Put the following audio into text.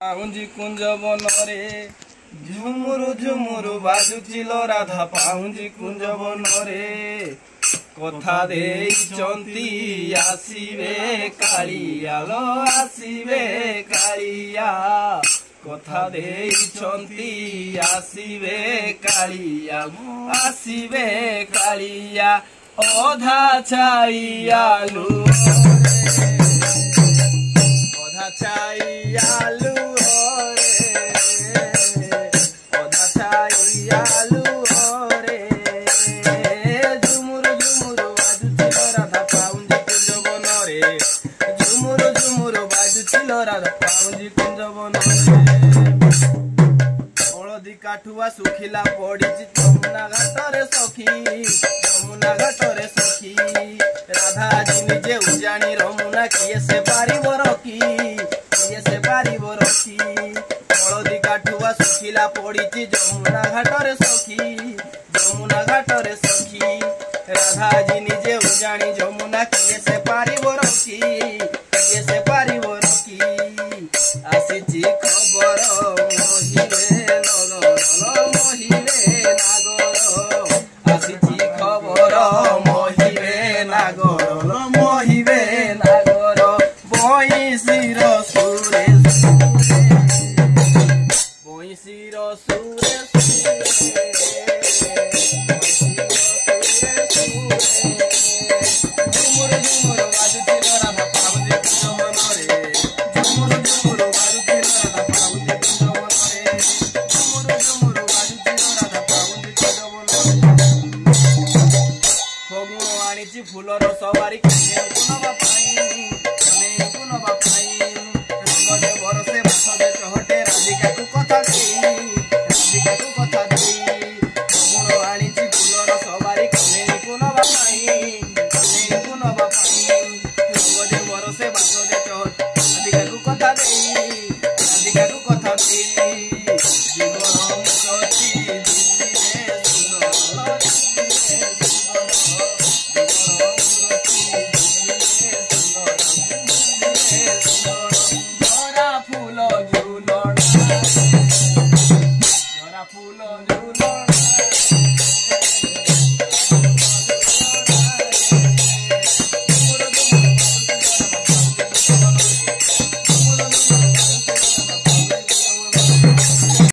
पाहुंजी कुंज बनरे झुमुरु झुमुरु बाजुचिलो राधा पाहुंजी कुंज बनरे कथा देइचंती आसीबे कालिया लो आसीबे कालिया कथा देइचंती आसीबे कालिया आसीबे कालिया ओधा छाइयालु ओधा छाइयालु हलदी काठुआ सुखिला पड़ी यमुना घाटरे सखी यमुना घाटरे सखी राधा जी निजे उजाणी रमुना किए से पारिब रखी किए से पारिब रखी हलदी काठुआ सुखिला पड़ी यमुना घाटरे सखी यमुना घाटरे सखी राधा जी निजे उजाणी यमुना किए से पारिब रखी किए से पारिब रखी आसी खबर मोहिरे